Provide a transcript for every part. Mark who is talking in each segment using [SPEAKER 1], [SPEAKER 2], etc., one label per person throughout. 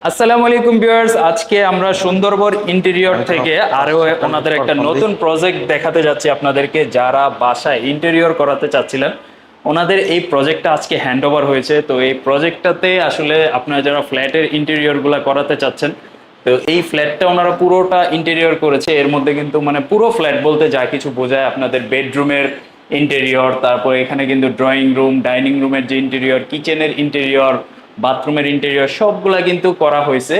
[SPEAKER 1] আসসালামু আলাইকুম ভিউয়ার্স, আজকে আমরা সুন্দরবন ইন্টেরিয়র থেকে আরো ওনাদের একটা নতুন প্রজেক্ট দেখাতে যাচ্ছি আপনাদেরকে। যারা বাসায় ইন্টেরিয়র করাতে চাচ্ছিলেন, ওনাদের এই প্রজেক্টটা আজকে হ্যান্ড ওভার হয়েছে। তো এই প্রজেক্টটাতে আসলে আপনারা যারা ফ্ল্যাটের ইন্টেরিয়র গুলা করাতে চাচ্ছেন, তো এই ফ্ল্যাটটা ওনারা পুরোটা ইন্টেরিয়র করেছে। এর মধ্যে কিন্তু মানে পুরো ফ্ল্যাট বলতে যা কিছু বোঝায়, আপনাদের বেডরুমের ইন্টেরিয়র, তারপরে এখানে কিন্তু ড্রয়িং রুম, ডাইনিং রুমের যে ইন্টেরিয়র, কিচেনের ইন্টেরিয়র, বাথরুমের ইন্টেরিয়র সবগুলা কিন্তু করা হয়েছে।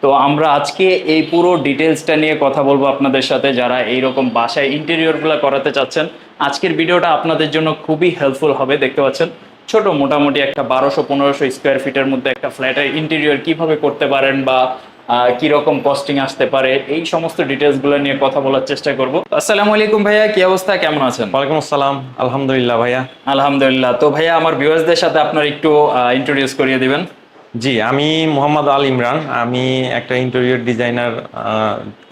[SPEAKER 1] তো আমরা আজকে এই পুরো ডিটেলসটা নিয়ে কথা বলবো আপনাদের সাথে, যারা এইরকম বাসায় ইন্টেরিয়রগুলো করাতে চাচ্ছেন। আজকের ভিডিওটা আপনাদের জন্য খুবই হেল্পফুল হবে। দেখতে পাচ্ছেন ছোট মোটামুটি একটা 1200-1500 স্কোয়ার ফিটের মধ্যে একটা ফ্ল্যাটের ইন্টেরিয়র কিভাবে করতে পারেন বা কিরকম কস্টিং আসতে পারে, এই সমস্ত ডিটেলসগুলো নিয়ে কথা বলার চেষ্টা করব। আসসালামু আলাইকুম ভাইয়া, কি অবস্থা, কেমন আছেন?
[SPEAKER 2] ওয়ালাইকুম আসসালাম, আলহামদুলিল্লাহ ভাইয়া।
[SPEAKER 1] আলহামদুলিল্লাহ। তো ভাইয়া আমার ভিউয়ার্সদের সাথে আপনার একটু ইন্ট্রোডিউস করিয়ে দিবেন।
[SPEAKER 2] জি, আমি মোহাম্মদ আল ইমরান। আমি একটা ইন্টেরিয়র ডিজাইনার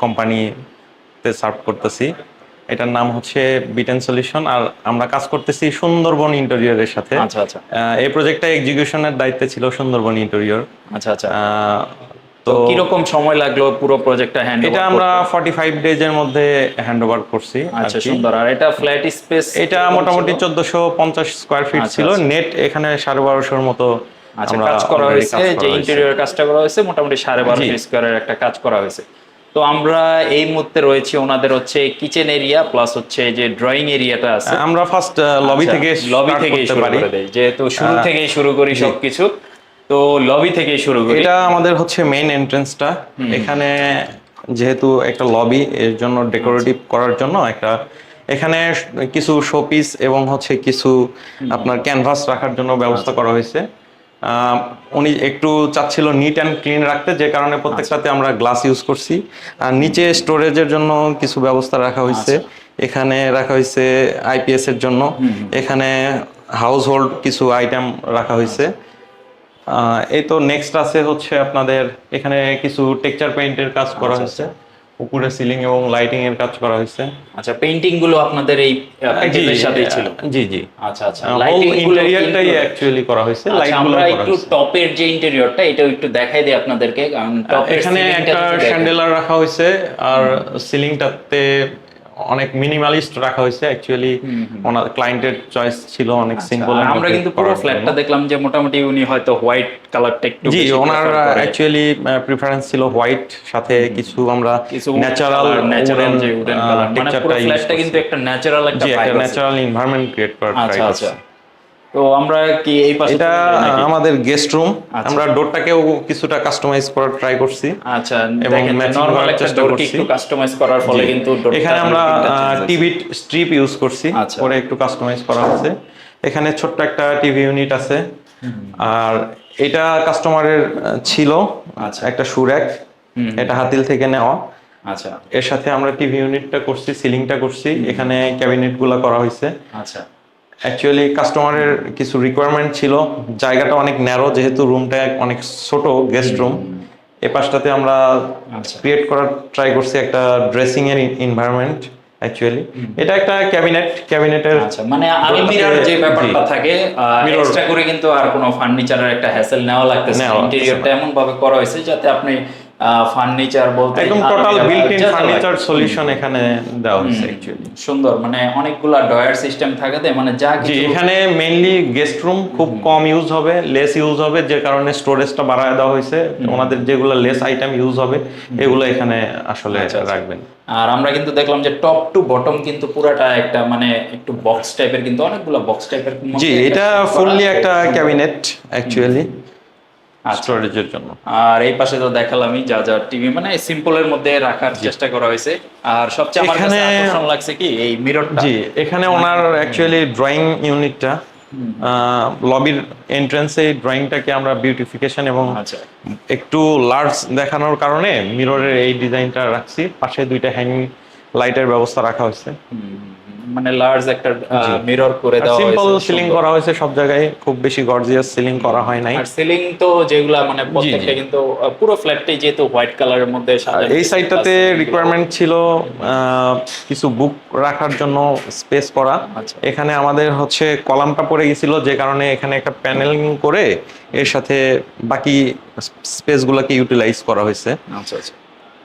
[SPEAKER 2] কোম্পানিতে সার্ভ করতেছি। এটার নাম হচ্ছে বিটেন সলিউশন, আর আমরা কাজ করতেছি সুন্দরবন ইন্টেরিয়রের সাথে।
[SPEAKER 1] আচ্ছা আচ্ছা।
[SPEAKER 2] এই প্রজেক্টটা এক্সিকিউশনের দায়িত্বে ছিল সুন্দরবন ইন্টেরিয়র।
[SPEAKER 1] আচ্ছা আচ্ছা। তো
[SPEAKER 2] তো
[SPEAKER 1] কিরকম সময় লাগলো পুরো প্রজেক্টটা হ্যান্ড
[SPEAKER 2] এটা আমরা 45 ডেজ এর মধ্যে হ্যান্ড ওভার করছি।
[SPEAKER 1] আচ্ছা, সুন্দর। আর এটা ফ্ল্যাট স্পেস
[SPEAKER 2] এটা মোটামুটি 1450 স্কোয়ার ফিট ছিল। নেট এখানে 1250 মতো
[SPEAKER 1] আচ্ছা কাজ করা হয়েছে। যে ইন্টেরিয়র কাজটা করা হয়েছে মোটামুটি 1250 স্কোয়ারের একটা কাজ করা হয়েছে। তো আমরা এই মুহূর্তে রয়েছি ওনাদের হচ্ছে কিচেন এরিয়া প্লাস হচ্ছে যে ড্রয়িং এরিয়াটা আছে।
[SPEAKER 2] আমরা ফার্স্ট লবি থেকে
[SPEAKER 1] শুরু করে দেই, যেহেতু শুরু থেকেই শুরু করি সবকিছু। তো লবি থেকেই শুরু করি।
[SPEAKER 2] এটা আমাদের হচ্ছে মেইন এন্ট্রান্সটা। এখানে যেহেতু একটা লবি, এর জন্য ডেকোরেটিভ করার জন্য একটা এখানে কিছু শোপিস এবং হচ্ছে কিছু আপনার ক্যানভাস রাখার জন্য ব্যবস্থা করা হয়েছে। উনি একটু চাচ্ছিল নিট অ্যান্ড ক্লিন রাখতে, যে কারণে প্রত্যেকটাতে আমরা গ্লাস ইউজ করছি। আর নিচে স্টোরেজের জন্য কিছু ব্যবস্থা রাখা হয়েছে। এখানে রাখা হয়েছে আইপিএস এর জন্য। এখানে হাউস হোল্ড কিছু আইটেম রাখা হয়েছে। এই তো নেক্সট আছে হচ্ছে আপনাদের এখানে কিছু টেক্সচার পেইন্টের কাজ করা হয়েছে। উপরে সিলিং এবং লাইটিং এর কাজ করা হয়েছে।
[SPEAKER 1] আচ্ছা, পেইন্টিং গুলো আপনাদের এই প্যাকেজের সাথেই ছিল?
[SPEAKER 2] জি জি।
[SPEAKER 1] আচ্ছা আচ্ছা।
[SPEAKER 2] লাইটিং ইন্টেরিয়রটাই অ্যাকচুয়ালি করা হয়েছে।
[SPEAKER 1] আমরা একটু টপের যে ইন্টেরিয়রটা এটাও একটু দেখাই দিই আপনাদেরকে, কারণ
[SPEAKER 2] এখানে একটা শ্যান্ডেলার রাখা হয়েছে, আর সিলিংটাতে অনেক মিনিমালিস্ট রাখা হয়েছে। অ্যাকচুয়ালি ওনার ক্লায়েন্টের চয়েস ছিল অনেক সিম্পল।
[SPEAKER 1] আমরা কিন্তু পুরো ফ্ল্যাটটা দেখলাম যে মোটামুটি উনি হয়তো হোয়াইট কালারটা একটু
[SPEAKER 2] জি, ওনার অ্যাকচুয়ালি প্রেফারেন্স ছিল হোয়াইট, সাথে কিছু আমরা ন্যাচারাল যে উডেন কালার, মানে পুরো ফ্ল্যাটটা কিন্তু একটা ন্যাচারাল একটা ন্যাচারাল এনভায়রনমেন্ট ক্রিয়েট করার ট্রাই করছি। আচ্ছা।
[SPEAKER 1] তো আমরা কি এই পাশে,
[SPEAKER 2] এটা আমাদের গেস্ট রুম, আমরা ডোরটাকেও কিছুটা কাস্টমাইজ করার ট্রাই করছি।
[SPEAKER 1] আচ্ছা, এবং নরমাল একটা ডোরকে একটু কাস্টমাইজ করার ফলে কিন্তু
[SPEAKER 2] এখানে আমরা টিভি স্ট্রিপ ইউজ করছি, পরে একটু কাস্টমাইজ করা হয়েছে। এখানে ছোট্ট একটা টিভি ইউনিট আছে। আর এটা কাস্টমারের ছিল একটা সুরেক, এটা হাতিল থেকে নেওয়া।
[SPEAKER 1] আচ্ছা,
[SPEAKER 2] এর সাথে আমরা টিভি ইউনিটটা করছি, সিলিংটা করছি, এখানে ক্যাবিনেট গুলা করা হয়েছে।
[SPEAKER 1] আচ্ছা,
[SPEAKER 2] অ্যাকচুয়ালি কাস্টমারের কিছু রিকোয়ারমেন্ট ছিল, জায়গাটা অনেক ন্যারো, যেহেতু রুমটা অনেক ছোট গেস্ট রুম। এই পাশটাতে আমরা ক্রিয়েট করার ট্রাই করছি একটা ড্রেসিং এর এনভায়রনমেন্ট। অ্যাকচুয়ালি এটা একটা ক্যাবিনেটের,
[SPEAKER 1] মানে আলমিরার যে ব্যাপারটা থাকে এক্সট্রা করে, কিন্তু আর কোনো ফার্নিচারের একটা হ্যাসেল নেওয়া লাগতেছে না। ইন্টেরিয়রটা এমন ভাবে করা হয়েছে যাতে আপনি ফার্নিচার বলতে
[SPEAKER 2] একদম total built in furniture solution এখানে দেওয়া হয়েছে। অ্যাকচুয়ালি
[SPEAKER 1] সুন্দর, মানে অনেকগুলা ডয়ার সিস্টেম থাকাতে মানে যা কিছু
[SPEAKER 2] এখানে মেইনলি গেস্ট রুম খুব কম ইউজ হবে, লেস ইউজ হবে, যে কারণে স্টোরেজটা বাড়ায় দেওয়া হয়েছে। ওনাদের যেগুলো লেস আইটেম ইউজ হবে এগুলো এখানে আসলে রাখবেন।
[SPEAKER 1] আর আমরা কিন্তু দেখলাম যে টপ টু বটম কিন্তু পুরাটা একটা মানে একটু বক্স টাইপের, কিন্তু অনেকগুলো বক্স টাইপের।
[SPEAKER 2] জি, এটা ফুললি একটা ক্যাবিনেট অ্যাকচুয়ালি স্টোরেজের জন্য।
[SPEAKER 1] আর এই পাশে তো দেখালামই যা যা টিভি, মানে সিম্পলের মধ্যে রাখার চেষ্টা করা হয়েছে। আর সবচেয়ে আমার কাছে আকর্ষণ লাগছে কি এই মিররটা।
[SPEAKER 2] জি, এখানে ওনার অ্যাকচুয়ালি ড্রয়িং ইউনিটটা, লবির এন্ট্রান্সে ড্রয়িংটাকে আমরা বিউটিফিকেশন এবং একটু লার্জ দেখানোর কারণে মিররের এই ডিজাইনটা রাখছি। পাশে দুইটা হ্যাঙ্গিং লাইটের ব্যবস্থা রাখা হয়েছে।
[SPEAKER 1] মানে লার্জ একটা মিরর করে দেওয়া
[SPEAKER 2] সিম্পল
[SPEAKER 1] হয়েছে,
[SPEAKER 2] সিলিং
[SPEAKER 1] সুন্দর।
[SPEAKER 2] করা হয়েছে সব জায়গায়, খুব বেশি গর্জিয়াস সিলিং করা হয় নাই।
[SPEAKER 1] আর সিলিং তো যেগুলা মানে প্রত্যেকটা কিন্তু পুরো ফ্ল্যাটটাই যেহেতু হোয়াইট কালারের মধ্যে
[SPEAKER 2] আর
[SPEAKER 1] সাজানো
[SPEAKER 2] এই
[SPEAKER 1] হয়েছে,
[SPEAKER 2] সাইডটাতে
[SPEAKER 1] plus ceiling গুলো।
[SPEAKER 2] রিকোয়ারমেন্ট ছিল কিছু বুক রাখার জন্য স্পেস করা।
[SPEAKER 1] আচ্ছা
[SPEAKER 2] এখানে আমাদের হচ্ছে কলামটা পড়ে গেছিল, যে কারণে এখানে একটা প্যানেলিং করে এর সাথে বাকি স্পেসগুলোকে ইউটিলাইজ করা হয়েছে।
[SPEAKER 1] আচ্ছা আচ্ছা।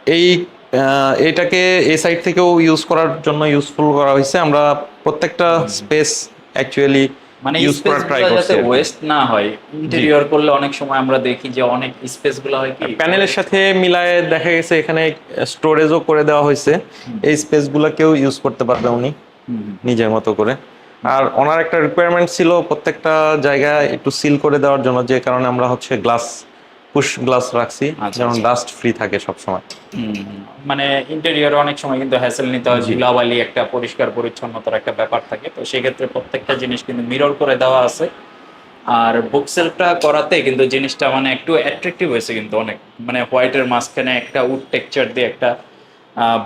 [SPEAKER 2] এই এটাকে এই সাইড থেকেও ইউজ করার জন্য ইউজফুল করা হয়েছে। আমরা প্রত্যেকটা স্পেস অ্যাকচুয়ালি
[SPEAKER 1] মানে
[SPEAKER 2] ইউজ
[SPEAKER 1] স্পেস
[SPEAKER 2] করার ট্রাই
[SPEAKER 1] গুলো
[SPEAKER 2] করছি
[SPEAKER 1] যাতে
[SPEAKER 2] আর কি।
[SPEAKER 1] ওয়েস্ট না হয়, ইন্টেরিয়র করলে অনেক সময় আমরা দেখি যে অনেক স্পেস গুলো হয় কি
[SPEAKER 2] প্যানেলের সাথে মিলায়ে দেখা গেছে এখানে স্টোরেজও করে দেওয়া হয়েছে, এই স্পেসগুলোকেও ইউজ করতে পারবে উনি নিজের মতো করে। আর ওনার একটা রিকোয়ারমেন্ট ছিল প্রত্যেকটা জায়গায় একটু সিল করে দেওয়ার জন্য, যে কারণে আমরা হচ্ছে গ্লাস, পুশ গ্লাস রাখছি,
[SPEAKER 1] আচ্ছা,
[SPEAKER 2] যেমন
[SPEAKER 1] আচ্ছা।
[SPEAKER 2] ডাস্ট ফ্রি থাকে সব সময়।
[SPEAKER 1] মানে ইন্টেরিয়রে অনেক সময় কিন্তু হ্যাসেল নিতে হয়, ধুলাবালি একটা পরিষ্কার পরিচ্ছন্নতার একটা ব্যাপার থাকে, তো সেক্ষেত্রে প্রত্যেকটা জিনিস কিন্তু মিরর করে দেওয়া আছে। আর বুক সেলফটা করাতে কিন্তু জিনিসটা মানে একটু অ্যাট্রাকটিভ হয়েছে কিন্তু অনেক, মানে হোয়াইটের মাঝখানে একটা উড টেক্সচার দিয়ে একটা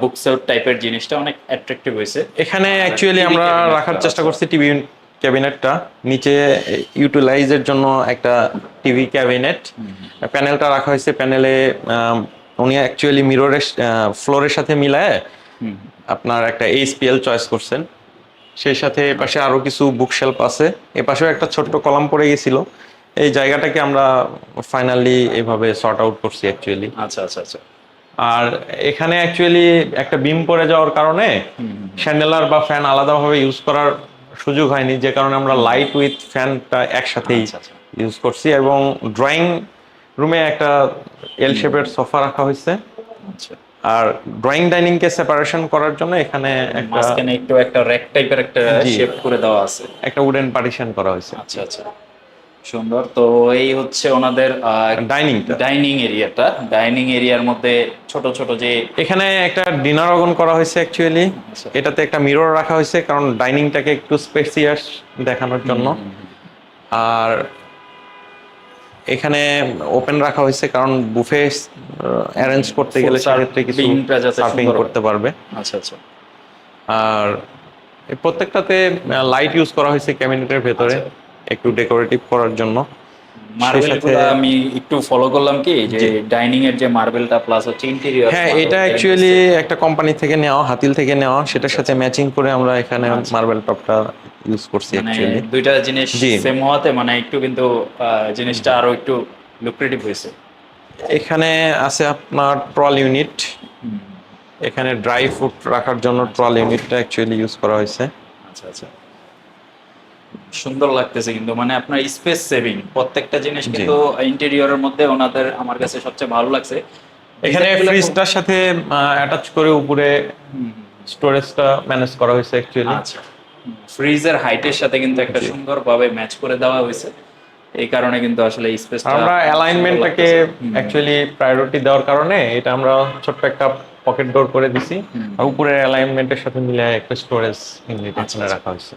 [SPEAKER 1] বুক সেলফ টাইপের জিনিসটা অনেক অ্যাট্রাকটিভ হয়েছে।
[SPEAKER 2] এখানে
[SPEAKER 1] আর
[SPEAKER 2] অ্যাকচুয়ালি
[SPEAKER 1] TV
[SPEAKER 2] আমরা
[SPEAKER 1] cabinet
[SPEAKER 2] রাখার
[SPEAKER 1] টা
[SPEAKER 2] চেষ্টা
[SPEAKER 1] আছে।
[SPEAKER 2] করছি টিভি ক্যাবিনেটটা নিচে ইউটিলাইজের জন্য একটা টিভি ক্যাবিনেট প্যানেলটা রাখা হয়েছে। প্যানেলে উনি অ্যাকচুয়ালি মিররের ফ্লোরের সাথে মিলায় আপনার একটা এইচপিএল চয়েস করছেন। সেই সাথে এপাশে আরো কিছু বুকশেলফ আছে, এপাশেও একটা ছোট্ট কলাম পড়ে গেছিল। এই জায়গাটাকে আমরা ফাইনালি এভাবে সর্ট আউট করছি অ্যাকচুয়ালি।
[SPEAKER 1] আচ্ছা আচ্ছা আচ্ছা।
[SPEAKER 2] আর এখানে অ্যাকচুয়ালি একটা বিম পড়ে যাওয়ার কারণে শ্যান্ডেলার বা ফ্যান আলাদাভাবে ইউজ করার সুযোগ হয়নি, যে কারণে আমরা লাইট উইথ ফ্যানটা একসাথেই
[SPEAKER 1] আচ্ছা, আচ্ছা।
[SPEAKER 2] ইউজ করছি। এবং ড্রয়িং রুমে একটা এল শেপের সোফা রাখা হয়েছে।
[SPEAKER 1] আচ্ছা,
[SPEAKER 2] আর ড্রয়িং ডাইনিং কে সেপারেশন করার জন্য এখানে একটা
[SPEAKER 1] মাঝখানে একটু একটা র্যাক টাইপের একটা
[SPEAKER 2] জি।
[SPEAKER 1] শেপ করে দেওয়া আছে।
[SPEAKER 2] একটা উডেন পার্টিশন করা হয়েছে।
[SPEAKER 1] আচ্ছা আচ্ছা, সুন্দর। তো এই হচ্ছে ওনাদের
[SPEAKER 2] ডাইনিংটা,
[SPEAKER 1] ডাইনিং এরিয়াটা। ডাইনিং এরিয়ার মধ্যে ছোট ছোট যে
[SPEAKER 2] এখানে একটা ডিনার ওভেন করা হয়েছে অ্যাকচুয়ালি।
[SPEAKER 1] আচ্ছা।
[SPEAKER 2] এটাতে একটা মিরর রাখা হয়েছে কারণ ডাইনিংটাকে একটু স্পেসিয়াস দেখানোর জন্য। আর এখানে ওপেন রাখা হয়েছে কারণ বুফে অ্যারেঞ্জ করতে গেলে সেক্ষেত্রে কিছু
[SPEAKER 1] servingটা যাতে
[SPEAKER 2] সার্ভিং
[SPEAKER 1] সুন্দর হয়।
[SPEAKER 2] করতে পারবে।
[SPEAKER 1] আচ্ছা আচ্ছা।
[SPEAKER 2] আর এই প্রত্যেকটাতে লাইট ইউজ করা হয়েছে ক্যাবিনেটের ভেতরে
[SPEAKER 1] আচ্ছা।
[SPEAKER 2] একটু ডেকোরেটিভ করার জন্য।
[SPEAKER 1] মার্বেল
[SPEAKER 2] সাথে-
[SPEAKER 1] গুলো আমি একটু ফলো করলাম কি যে ডাইনিং এর যে মার্বেলটা প্লাস হচ্ছে ইন্টেরিয়র।
[SPEAKER 2] হ্যাঁ, এটা অ্যাকচুয়ালি একটা কোম্পানি থেকে নেওয়া, হাতিল থেকে নেওয়া, সেটার সাথে ম্যাচিং করে আমরা এখানে মার্বেল টপটা ইউজ করছি
[SPEAKER 1] মানে
[SPEAKER 2] অ্যাকচুয়ালি।
[SPEAKER 1] দুইটা জিনিস
[SPEAKER 2] জি।
[SPEAKER 1] সেম হওয়াতে মানে একটু কিন্তু জিনিসটা আরো একটু লুক্রেটিভ হয়েছে।
[SPEAKER 2] এখানে আছে আপনার ট্রল ইউনিট, এখানে ড্রাই ফ্রুট রাখার জন্য ট্রল ইউনিটটা অ্যাকচুয়ালি ইউজ করা হয়েছে।
[SPEAKER 1] আচ্ছা আচ্ছা, সুন্দর লাগতেছে কিন্তু মানে আপনার স্পেস সেভিং প্রত্যেকটা জিনিস কিন্তু ইন্টেরিয়রের মধ্যে ওনাদের আমার কাছে সবচেয়ে ভালো লাগছে।
[SPEAKER 2] এখানে
[SPEAKER 1] Design গুলো খুব-
[SPEAKER 2] ফ্রিজটার সাথে অ্যাটাচ করে উপরে স্টোরেজটা ম্যানেজ করা হয়েছে অ্যাকচুয়ালি।
[SPEAKER 1] আচ্ছা, ফ্রিজের হাইটের সাথে কিন্তু একটা সুন্দরভাবে ম্যাচ করে দেওয়া হয়েছে, এই কারণে কিন্তু আসলে স্পেসটা
[SPEAKER 2] আমরা অ্যালাইনমেন্টটাকে অ্যাকচুয়ালি প্রায়োরিটি দেওয়ার কারণে এটা আমরা ছোট্ট একটা পকেট ডোর করে দিছি, আর উপরে অ্যালাইনমেন্টের সাথে মিলে একটা স্টোরেজ ইউনিট এখানে রাখা হয়েছে।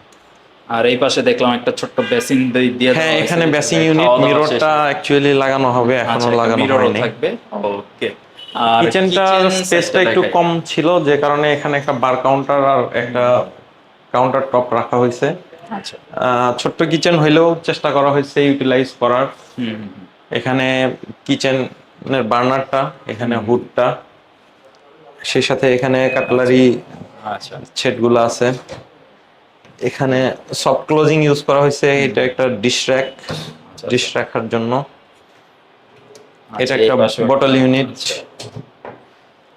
[SPEAKER 1] আর এই পাশে দেখলাম একটা ছোট্ট বেসিন দিয়ে
[SPEAKER 2] হ্যাঁ,
[SPEAKER 1] দেওয়া
[SPEAKER 2] এখানে
[SPEAKER 1] হয়েছে,
[SPEAKER 2] বেসিং
[SPEAKER 1] যেখানে
[SPEAKER 2] ইউনিট,
[SPEAKER 1] খাওয়া দাওয়া
[SPEAKER 2] মিররটা
[SPEAKER 1] শেষে-
[SPEAKER 2] অ্যাকচুয়ালি লাগানো হবে, এখনো
[SPEAKER 1] আচ্ছা, একটা
[SPEAKER 2] লাগানো
[SPEAKER 1] মিররও
[SPEAKER 2] হয়নি।
[SPEAKER 1] থাকবে। ওকে। আর
[SPEAKER 2] কিচেনটার
[SPEAKER 1] kitchen
[SPEAKER 2] স্পেসটা
[SPEAKER 1] set টা
[SPEAKER 2] একটু
[SPEAKER 1] দেখাই।
[SPEAKER 2] কম ছিল, যে কারণে এখানে একটা বার কাউন্টার আর একটা কাউন্টার টপ রাখা হয়েছে।
[SPEAKER 1] আচ্ছা।
[SPEAKER 2] ছোট্ট কিচেন হইলেও চেষ্টা করা হয়েছে ইউটিলাইজ করার।
[SPEAKER 1] হুম।
[SPEAKER 2] এখানে কিচেনের বার্নারটা, এখানে হুডটা, সেই সাথে এখানে কাটলারি
[SPEAKER 1] আচ্ছা।
[SPEAKER 2] সেটগুলো আছে। এখানে সফট ক্লোজিং ইউজ করা হয়েছে, এটা একটা ডিশ র্যাক, ডিশ রাখার জন্য। এটা
[SPEAKER 1] আচ্ছা,
[SPEAKER 2] একটা
[SPEAKER 1] এই পাশেও
[SPEAKER 2] বটল
[SPEAKER 1] একটা-
[SPEAKER 2] ইউনিট।
[SPEAKER 1] আচ্ছা।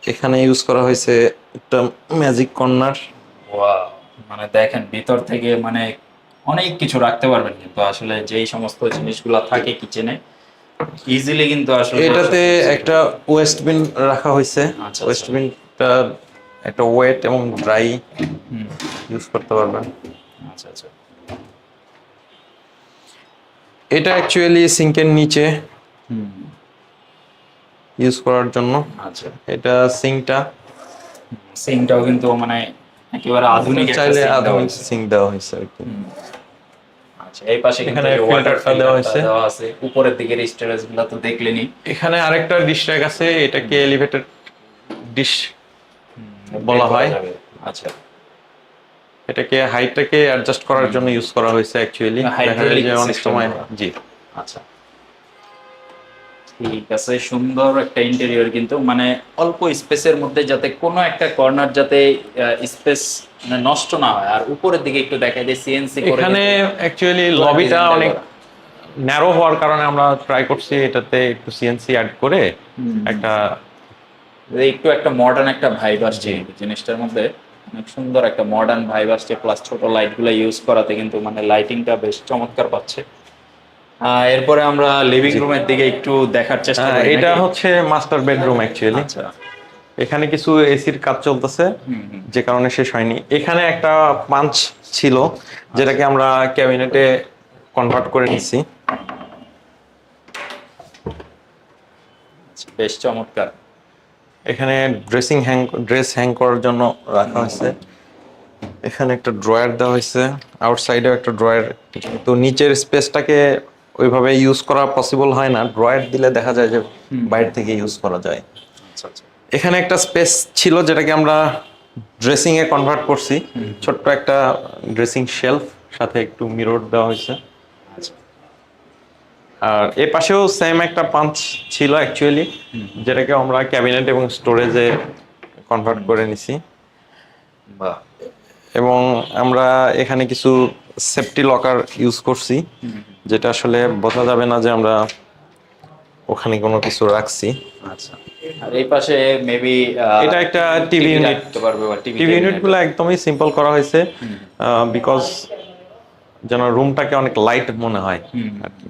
[SPEAKER 2] এখানে ইউজ করা হয়েছে একটা ম্যাজিক কর্নার।
[SPEAKER 1] ওয়াও, মানে দেখেন ভিতর থেকে মানে অনেক কিছু রাখতে পারবেন কিন্তু আসলে যেই সমস্ত জিনিসগুলো থাকে কিচেনে ইজিলি কিন্তু আসলে
[SPEAKER 2] এটাতে একটা ওয়েস্ট বিন রাখা হয়েছে।
[SPEAKER 1] আচ্ছা।
[SPEAKER 2] ওয়েস্ট বিনটা একটা ওয়েট এবং ড্রাই ইউজ করতে পারবেন।
[SPEAKER 1] আচ্ছা আচ্ছা।
[SPEAKER 2] এটা অ্যাকচুয়ালি সিঙ্কের নিচে ইউজ করার জন্য।
[SPEAKER 1] আচ্ছা,
[SPEAKER 2] এটা সিঙ্কটা
[SPEAKER 1] সিঙ্কটাও কিন্তু মানে একেবারে আধুনিক একটা
[SPEAKER 2] চাইলে
[SPEAKER 1] sink দেওয়া
[SPEAKER 2] আধুনিক
[SPEAKER 1] হয়েছে।
[SPEAKER 2] সিঙ্ক দেওয়া হয়েছে আর কি।
[SPEAKER 1] আচ্ছা, এই পাশে কিন্তু
[SPEAKER 2] এখানে
[SPEAKER 1] এই যে water
[SPEAKER 2] filterটা দেওয়া হয়েছে।
[SPEAKER 1] দেওয়া আছে, উপরের দিকের স্টোরেজ গুলো তো দেখলেনই।
[SPEAKER 2] এখানে আরেকটা ডিশ র্যাক আছে, এটাকে এলিভেটেড ডিশ বলা হয়।
[SPEAKER 1] আচ্ছা।
[SPEAKER 2] এটাকে হাইটটাকে অ্যাডজাস্ট করার জন্য ইউজ করা হয়েছে অ্যাকচুয়ালি। দেখা যায় যে অনেক সময় জি।
[SPEAKER 1] আচ্ছা, ঠিক আছে, সুন্দর একটা ইন্টেরিয়র, কিন্তু মানে অল্প স্পেসের মধ্যে যাতে কোনো একটা কর্নার যাতে স্পেস নষ্ট না হয়। আর উপরের দিকে একটু দেখাই যে সিএনসি করে
[SPEAKER 2] এখানে অ্যাকচুয়ালি লবিটা অনেক ন্যারো হওয়ার কারণে আমরা ট্রাই করছি এটাতে একটু সিএনসি অ্যাড করে একটা
[SPEAKER 1] একটু একটা মডার্ন একটা ভাইব আসছে জিনিসটার মধ্যে, অনেক সুন্দর একটা মডার্ন ভাইব আসছে, প্লাস ছোট লাইট গুলো ইউজ করাতে কিন্তু মানে লাইটিংটা বেশ চমৎকার পাচ্ছে। এরপরে আমরা লিভিং রুমের দিকে একটু দেখার চেষ্টা করি।
[SPEAKER 2] এটা হচ্ছে মাস্টার বেডরুম অ্যাকচুয়ালি।
[SPEAKER 1] আচ্ছা,
[SPEAKER 2] এখানে কিছু এসির কাজ চলতেছে যে কারণে শেষ হয়নি। এখানে একটা পাঞ্চ ছিল যেটাকে আমরা ক্যাবিনেটে কনভার্ট করে নিছি।
[SPEAKER 1] বেশ চমৎকার।
[SPEAKER 2] এখানে ড্রেস হ্যাং করার জন্য রাখা হয়েছে। এখানে একটা ড্রয়ার দেওয়া হয়েছে, আউটসাইডেও একটা ড্রয়ার, কিন্তু নিচের স্পেসটাকে ওইভাবে ইউজ করা পসিবল হয় না। ড্রয়ার দিলে দেখা যায় যে বাইরে থেকে ইউজ করা যায়।
[SPEAKER 1] আচ্ছা আচ্ছা,
[SPEAKER 2] এখানে একটা স্পেস ছিল যেটাকে আমরা ড্রেসিং এ কনভার্ট করছি। ছোট্ট একটা ড্রেসিং শেলফ, সাথে একটু মিরর দেওয়া হয়েছে। আর এ পাশেও সেম একটা পাঞ্চ ছিল অ্যাকচুয়ালি, যেটাকে আমরা ক্যাবিনেট এবং স্টোরেজে কনভার্ট করে নিছি।
[SPEAKER 1] বাহ,
[SPEAKER 2] এবং আমরা এখানে কিছু সেফটি লকার ইউজ করছি, যেটা আসলে বোঝা যাবে না যে আমরা ওখানে কোনো কিছু রাখছি।
[SPEAKER 1] আচ্ছা। আর এই পাশে মেবি
[SPEAKER 2] এটা একটা টিভি ইউনিট।
[SPEAKER 1] রাখতে পারবে, বা
[SPEAKER 2] টিভি ইউনিটগুলো একদমই সিম্পল করা হয়েছে বিকজ যেন রুমটাকে অনেক লাইট মনে হয় আর কি।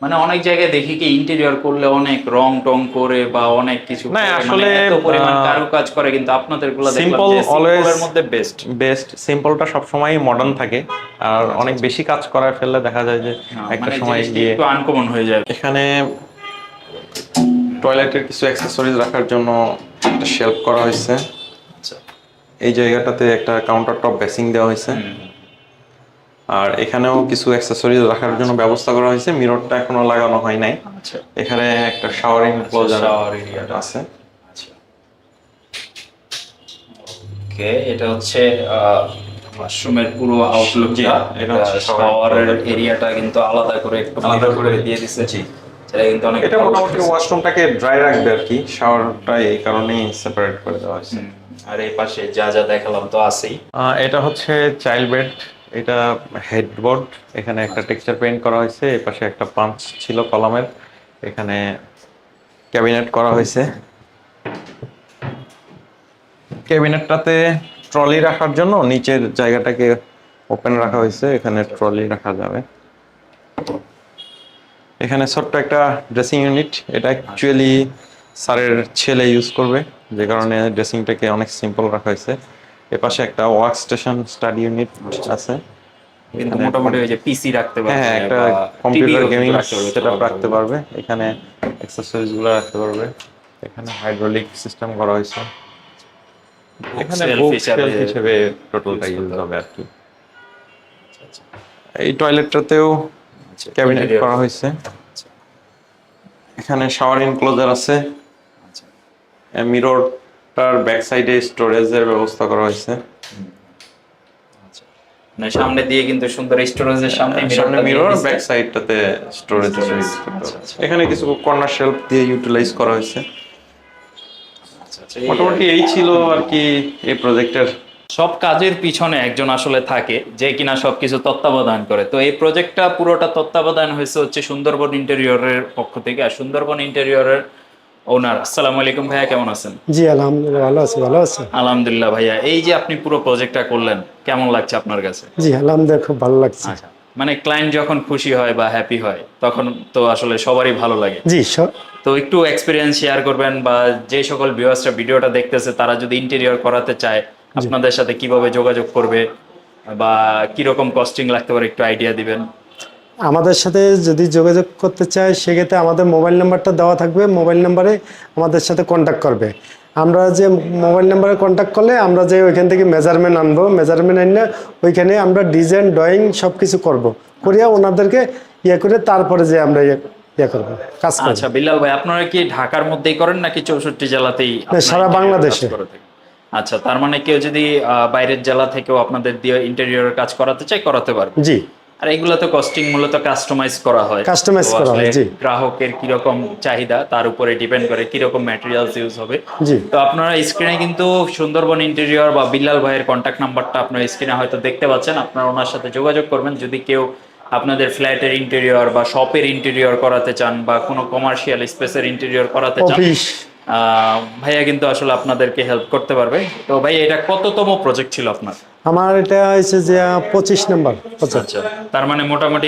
[SPEAKER 1] মানে অনেক জায়গায় দেখি কি ইন্টেরিয়র করলে অনেক রং টং করে বা অনেক কিছু
[SPEAKER 2] না,
[SPEAKER 1] করে,
[SPEAKER 2] আসলে
[SPEAKER 1] মানে এত পরিমাণ কারুকাজ করে, কিন্তু আপনাদের গুলো দেখলাম
[SPEAKER 2] সিম্পল
[SPEAKER 1] যে
[SPEAKER 2] অলওয়েজ
[SPEAKER 1] সিম্পলের মধ্যে বেস্ট।
[SPEAKER 2] সিম্পলটা সবসময় মডার্ন থাকে, আর অনেক বেশি কাজ করার ফেললে দেখা যায় যে একটা
[SPEAKER 1] মানে
[SPEAKER 2] সময়
[SPEAKER 1] জিনিসটা
[SPEAKER 2] গিয়ে
[SPEAKER 1] একটু আনকমন হয়ে যায়।
[SPEAKER 2] এখানে টয়লেটের কিছু অ্যাক্সেসরিজ রাখার জন্য একটা শেলফ করা হয়েছে।
[SPEAKER 1] আচ্ছা,
[SPEAKER 2] এই জায়গাটাতে একটা কাউন্টার টপ বেসিং দেওয়া হয়েছে। আর এখানেও কিছু অ্যাক্সেসরিজ রাখার জন্য ব্যবস্থা করা হয়েছে। মিররটা এখনো লাগানো হয় নাই।
[SPEAKER 1] আচ্ছা,
[SPEAKER 2] এখানে একটা শাওয়ারিং ক্লোজার
[SPEAKER 1] শাওয়ার এরিয়াটা
[SPEAKER 2] আছে।
[SPEAKER 1] আচ্ছা, ওকে, এটা হচ্ছে ওয়াশরুমের পুরো আউটলুকটা।
[SPEAKER 2] এটা হচ্ছে
[SPEAKER 1] শাওয়ারের এরিয়াটা কিন্তু আলাদা করে একটু
[SPEAKER 2] আলাদা
[SPEAKER 1] মিরর
[SPEAKER 2] করে
[SPEAKER 1] করে দিয়ে দিয়েছে। সেটা কিন্তু অনেক
[SPEAKER 2] এটা
[SPEAKER 1] ভালো
[SPEAKER 2] মোটামুটি
[SPEAKER 1] লাগছে।
[SPEAKER 2] ওয়াশরুমটাকে ড্রাই রাখবে আর কি, শাওয়ারটা এই কারণেই সেপারেট করে দেওয়া হয়েছে।
[SPEAKER 1] আর এই পাশে যা যা দেখালাম তো আছেই।
[SPEAKER 2] এটা হচ্ছে চাইল্ড বেড, এটা হেডবোর্ড। এখানে একটা টেক্সচার পেইন্ট করা হয়েছে। এই পাশে একটা পাঞ্চ ছিল কলামের। এখানে ক্যাবিনেট করা হয়েছে। ক্যাবিনেটটাতে ট্রলি রাখার জন্য নিচের জায়গাটাকে ওপেন রাখা হয়েছে, এখানে ট্রলি রাখা যাবে। এখানে ছোট্ট একটা ড্রেসিং ইউনিট, এটা অ্যাকচুয়ালি স্যারের ছেলে ইউজ করবে, যে কারণে ড্রেসিংটাকে অনেক সিম্পল রাখা হয়েছে। এপাশে একটা ওয়ার্ক স্টেশন স্টাডি ইউনিট আছে,
[SPEAKER 1] কিন্তু মোটামুটি ওই যে পিসি রাখতে পারবে,
[SPEAKER 2] হ্যাঁ একটা
[SPEAKER 1] বা
[SPEAKER 2] কম্পিউটার
[SPEAKER 1] টিভিও
[SPEAKER 2] গেমিং
[SPEAKER 1] রাখতে পারবে,
[SPEAKER 2] সেটআপ রাখতে পারবে। এখানে অ্যাক্সেসরিজ গুলো রাখতে পারবে। এখানে হাইড্রোলিক সিস্টেম করা হয়েছে। এখানে বুক শেলফ হিসেবে টোটালটা ইউজ হবে আর কি। এই টয়লেটটাতেও ক্যাবিনেট করা হয়েছে। এখানে শাওয়ার ইনক্লোজার আছে। মিররটার ব্যাক সাইডে স্টোরেজের ব্যবস্থা করা হয়েছে।
[SPEAKER 1] মানে সামনে দিয়ে কিন্তু সুন্দর স্টোরেজের সামনে
[SPEAKER 2] মিরর, ব্যাক সাইডটাতে স্টোরেজ। এখানে কিছু কর্নার শেলফ দিয়ে ইউটিলাইজ করা হয়েছে। মোটামুটি এই ছিল আর কি এই প্রজেক্টের।
[SPEAKER 1] সব কাজের পিছনে একজন আসলে থাকে যে কিনা সবকিছু তত্ত্বাবধান করে। তো এই প্রজেক্টটা পুরোটা তত্ত্বাবধান হয়েছে হচ্ছে সুন্দরবন ইন্টেরিয়রের পক্ষ থেকে। আর সুন্দরবন ইন্টেরিয়রের ওনার, আসসালামু আলাইকুম ভাইয়া, কেমন আছেন?
[SPEAKER 3] জি আলহামদুলিল্লাহ, ভালো আছি। ভালো আছি
[SPEAKER 1] আলহামদুলিল্লাহ ভাইয়া। এই যে আপনি পুরো প্রজেক্টটা করলেন, কেমন লাগছে আপনার কাছে?
[SPEAKER 3] জি আলহামদুলিল্লাহ, খুব ভালো লাগছে।
[SPEAKER 1] আচ্ছা, মানে ক্লায়েন্ট যখন খুশি হয় বা হ্যাপি হয় তখন তো আসলে সবারই ভালো লাগে।
[SPEAKER 3] জি
[SPEAKER 1] তো একটু এক্সপিরিয়েন্স শেয়ার করবেন, বা যে সকল ভিউয়ার্সরা ভিডিওটা দেখতেছে তারা যদি ইন্টেরিয়র করাতে চায় আপনাদের সাথে কিভাবে যোগাযোগ করবে বা কিরকম কস্টিং লাগতে পারে একটু আইডিয়া দিবেন।
[SPEAKER 3] আমাদের সাথে যদি যোগাযোগ করতে চায় সেক্ষেত্রে আমাদের মোবাইল নাম্বারটা দেওয়া থাকবে। মোবাইল নাম্বারে আমাদের সাথে কন্ট্যাক্ট করবে। আমরা যে মোবাইল নাম্বারে কন্ট্যাক্ট করলে আমরা যে ওইখান থেকে মেজারমেন্ট আনবো, মেজারমেন্ট এনে ওইখানে আমরা ডিজাইন ড্রয়িং সব কিছু করবো, করিয়া ওনাদেরকে ইয়ে করে তারপরে যে আমরা ইয়ে করবো, কাজ করবো।
[SPEAKER 1] আচ্ছা বিল্লাল ভাই, আপনারা কি ঢাকার মধ্যেই করেন নাকি 64 জেলাতেই
[SPEAKER 3] সারা বাংলাদেশে।
[SPEAKER 1] আচ্ছা, তার মানে কেউ যদি বাইরের জেলা থেকেও আপনাদের দিয়ে ইন্টেরিয়রের কাজ করাতে চায়, করাতে পারবে।
[SPEAKER 3] জি,
[SPEAKER 1] আর এগুলো তো কস্টিং মূলত কাস্টমাইজ করা হয়।
[SPEAKER 3] Customize
[SPEAKER 1] তো
[SPEAKER 3] করা হয়,
[SPEAKER 1] আসলে
[SPEAKER 3] জি।
[SPEAKER 1] গ্রাহকের কিরকম চাহিদা তার উপরে ডিপেন্ড করে কিরকম ম্যাটেরিয়ালস ইউজ হবে।
[SPEAKER 3] জি।
[SPEAKER 1] তো আপনারা স্ক্রিনে কিন্তু সুন্দরবন ইন্টেরিয়র বা বিল্লাল ভাইয়ের কন্ট্যাক্ট নাম্বারটা আপনার স্ক্রিনে হয়তো দেখতে পাচ্ছেন। আপনারা ওনার সাথে যোগাযোগ করবেন যদি কেউ আপনাদের ফ্ল্যাটের ইন্টেরিয়র বা শপের ইন্টেরিয়র করাতে চান বা কোনো কমার্শিয়াল স্পেসের ইন্টেরিয়র করাতে চান,
[SPEAKER 3] অফিস।
[SPEAKER 1] ভাইয়া কিন্তু আসলে আপনাদেরকে হেল্প করতে পারবে। তো ভাই, এটা কততম প্রজেক্ট ছিল আপনার?
[SPEAKER 3] আমার এটা হয়েছে যে 25 নম্বর প্রজেক্ট।
[SPEAKER 1] আচ্ছা, তার মানে মোটামুটি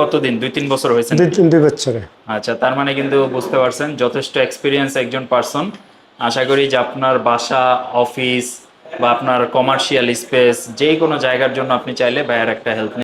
[SPEAKER 1] কতদিন, 2-3 বছর হয়েছে?
[SPEAKER 3] 2 বছরে।
[SPEAKER 1] আচ্ছা, তার মানে কিন্তু বুঝতে পারছেন যথেষ্ট এক্সপিরিয়েন্স একজন পার্সন। আশা করি যে আপনার বাসা, অফিস বা আপনার কমার্শিয়াল স্পেস যে কোনো জায়গার জন্য আপনি চাইলে ভাইয়ার একটা হেল্প